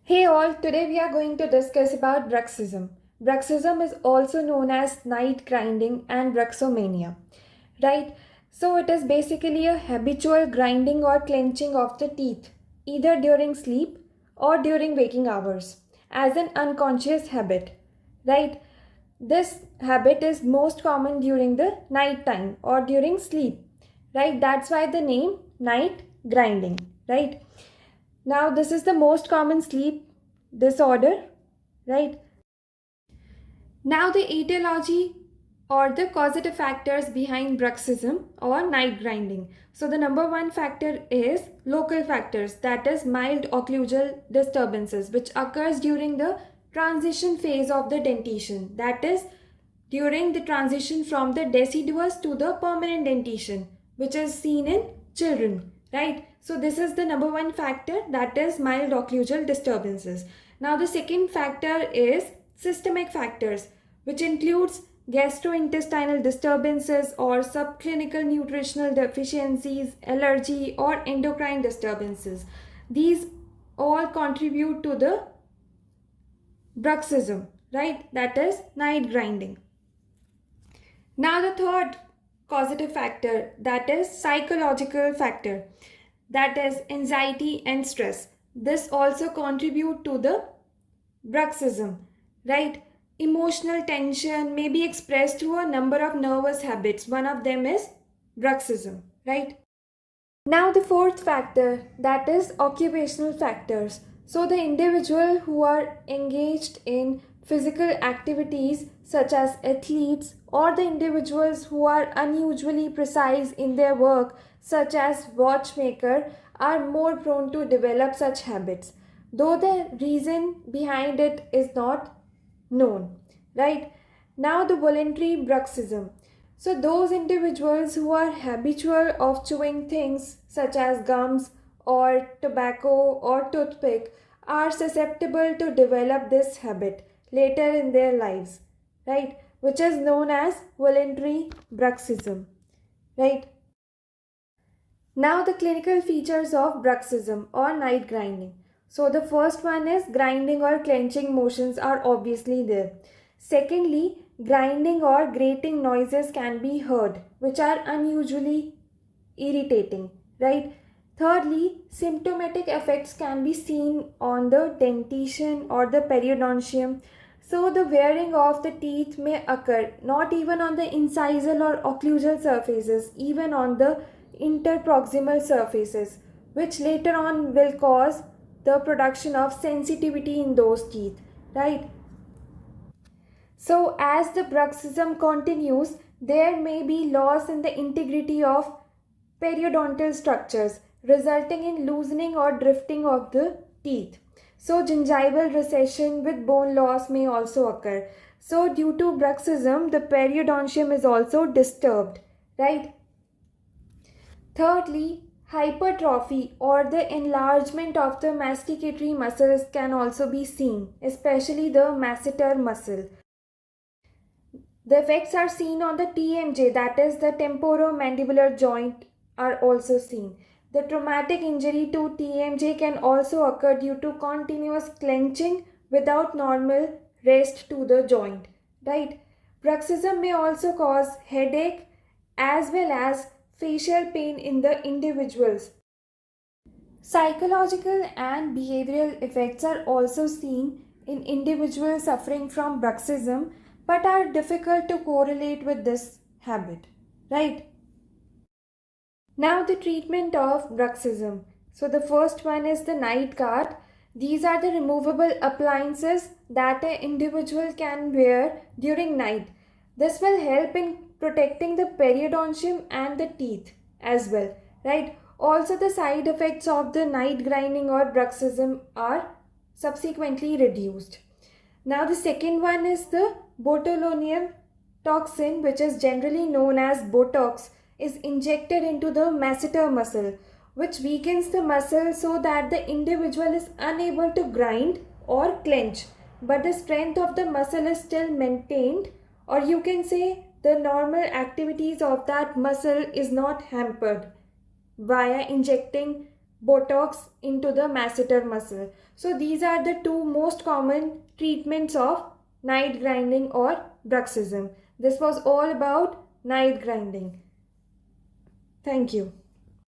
Hey all, today we are going to discuss about bruxism. Bruxism is also known as night grinding and bruxomania, right? So it is basically a habitual grinding or clenching of the teeth, either during sleep or during waking hours, as an unconscious habit, right? This habit is most common during the night time or during sleep, right? That's why the name night grinding, right? Now, this is the most common sleep disorder, right? Now, the etiology or the causative factors behind bruxism or night grinding. So, the number one factor is local factors, that is mild occlusal disturbances, which occurs during the transition phase of the dentition, that is during the transition from the deciduous to the permanent dentition, which is seen in children, right? So this is the number one factor, that is mild occlusal disturbances. Now the second factor is systemic factors, which includes gastrointestinal disturbances or subclinical nutritional deficiencies, allergy or endocrine disturbances. These all contribute to the bruxism, right? That is night grinding. Now the third causative factor, that is psychological factor, that is anxiety and stress. This also contribute to the bruxism, right? Emotional tension may be expressed through a number of nervous habits. One of them is bruxism, right? Now, the fourth factor, that is occupational factors. So, the individual who are engaged in physical activities such as athletes or the individuals who are unusually precise in their work such as watchmaker are more prone to develop such habits, though the reason behind it is not known, right? Now, the voluntary bruxism. So, those individuals who are habitual of chewing things such as gums or tobacco or toothpick are susceptible to develop this habit later in their lives, right? Which is known as voluntary bruxism, right? Now, the clinical features of bruxism or night grinding. So, the first one is grinding or clenching motions are obviously there. Secondly, grinding or grating noises can be heard, which are unusually irritating, right? Thirdly, symptomatic effects can be seen on the dentition or the periodontium. So, the wearing of the teeth may occur not even on the incisal or occlusal surfaces, even on the interproximal surfaces, which later on will cause the production of sensitivity in those teeth, right? So, as the bruxism continues, there may be loss in the integrity of periodontal structures, resulting in loosening or drifting of the teeth. So, gingival recession with bone loss may also occur. So, due to bruxism, the periodontium is also disturbed, right? Thirdly, hypertrophy or the enlargement of the masticatory muscles can also be seen, especially the masseter muscle. The effects are seen on the TMJ, that is the temporomandibular joint, are also seen. The traumatic injury to TMJ can also occur due to continuous clenching without normal rest to the joint, right? Bruxism may also cause headache as well as facial pain in the individuals. Psychological and behavioral effects are also seen in individuals suffering from bruxism but are difficult to correlate with this habit, right? Now, the treatment of bruxism. So, the first one is the night guard. These are the removable appliances that an individual can wear during night. This will help in protecting the periodontium and the teeth as well, right? Also, the side effects of the night grinding or bruxism are subsequently reduced. Now, the second one is the botulinum toxin, which is generally known as Botox, is injected into the masseter muscle, which weakens the muscle so that the individual is unable to grind or clench, but the strength of the muscle is still maintained, or you can say the normal activities of that muscle is not hampered via injecting Botox into the masseter muscle. So these are the two most common treatments of night grinding or bruxism. This was all about night grinding. Thank you.